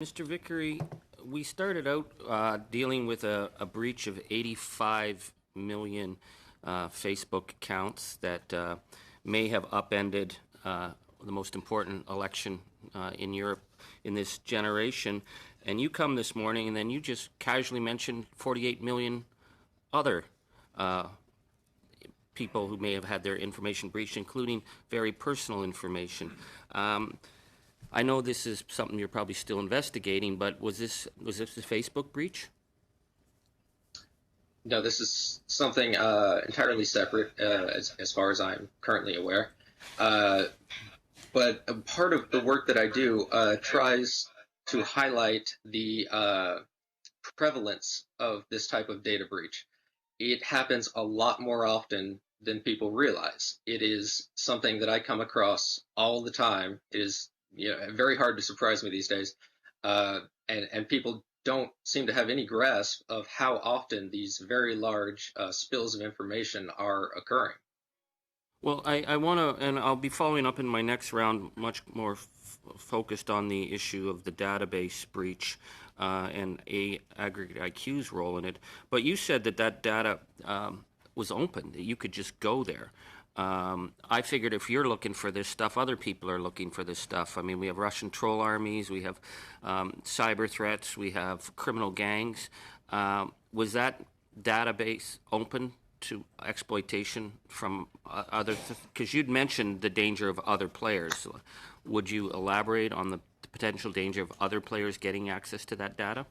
Mr. Vickery, we started out dealing with a breach of 85 million Facebook accounts that may have upended the most important election in Europe in this generation. And you come this morning and then you just casually mentioned 48 million other people who may have had their information breached, including very personal information. I know this is something you're probably still investigating, but was this a Facebook breach? No, this is something entirely separate as far as I'm currently aware. But a part of the work that I do tries to highlight the prevalence of this type of data breach. It happens a lot more often than people realize. It is something that I come across all the time. It is very hard to surprise me these days, and people don't seem to have any grasp of how often these very large spills of information are occurring. Well, I want to, and I'll be following up in my next round, much more focused on the issue of the database breach and aggregate IQ's role in it. But you said that data was open, that you could just go there. I figured if you're looking for this stuff, other people are looking for this stuff. I mean, we have Russian troll armies, we have cyber threats, we have criminal gangs. Was that database open to exploitation from other? Because you'd mentioned the danger of other players. Would you elaborate on the potential danger of other players getting access to that data?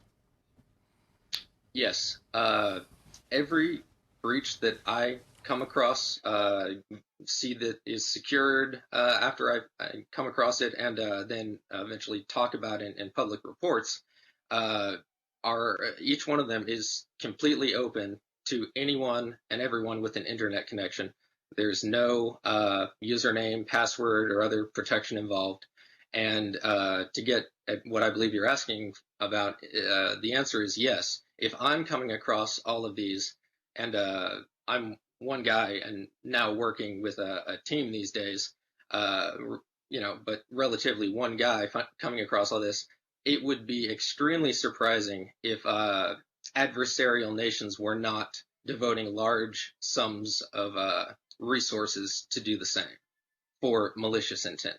Yes. Every breach that I come across, see that is secured after I come across it, and then eventually talk about it in public reports, each one of them is completely open to anyone and everyone with an internet connection. There's no username, password, or other protection involved. And to get at what I believe you're asking about, the answer is yes. If I'm coming across all of these, and I'm one guy and now working with a team these days, but relatively one guy coming across all this, it would be extremely surprising if adversarial nations were not devoting large sums of resources to do the same for malicious intent.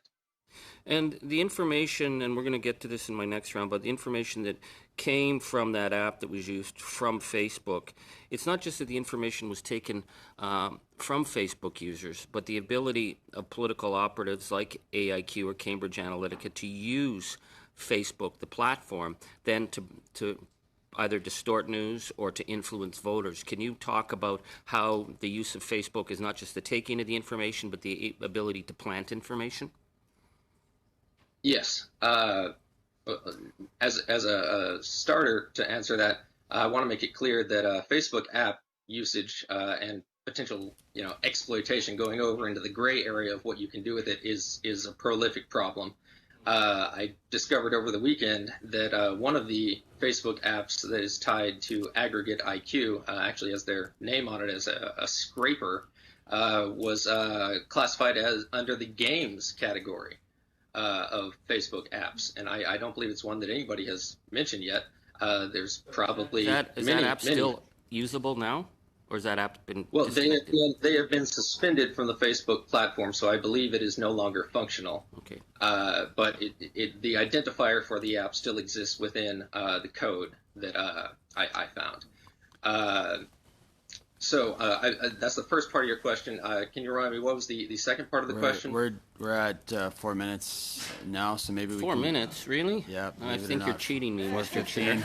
And the information, and we're going to get to this in my next round, but the information that came from that app that was used from Facebook, it's not just that the information was taken from Facebook users, but the ability of political operatives like AIQ or Cambridge Analytica to use Facebook, the platform, then to either distort news or to influence voters. Can you talk about how the use of Facebook is not just the taking of the information, but the ability to plant information? Yes. As a starter to answer that, I want to make it clear that Facebook app usage and potential exploitation, going over into the gray area of what you can do with it, is a prolific problem. I discovered over the weekend that one of the Facebook apps that is tied to Aggregate IQ, actually has their name on it as a scraper, was classified as under the games category of Facebook apps, and I don't believe it's one that anybody has mentioned yet. There's probably that app still usable now, or has that app been disconnected? They have been suspended from the Facebook platform, so I believe it is no longer functional. Okay. But the identifier for the app still exists within the code that I found. So that's the first part of your question. Can you remind me, what was the second part of the question? We're at 4 minutes now, so maybe we 4 minutes, really? Yeah. I think you're cheating me, Mr. Chair.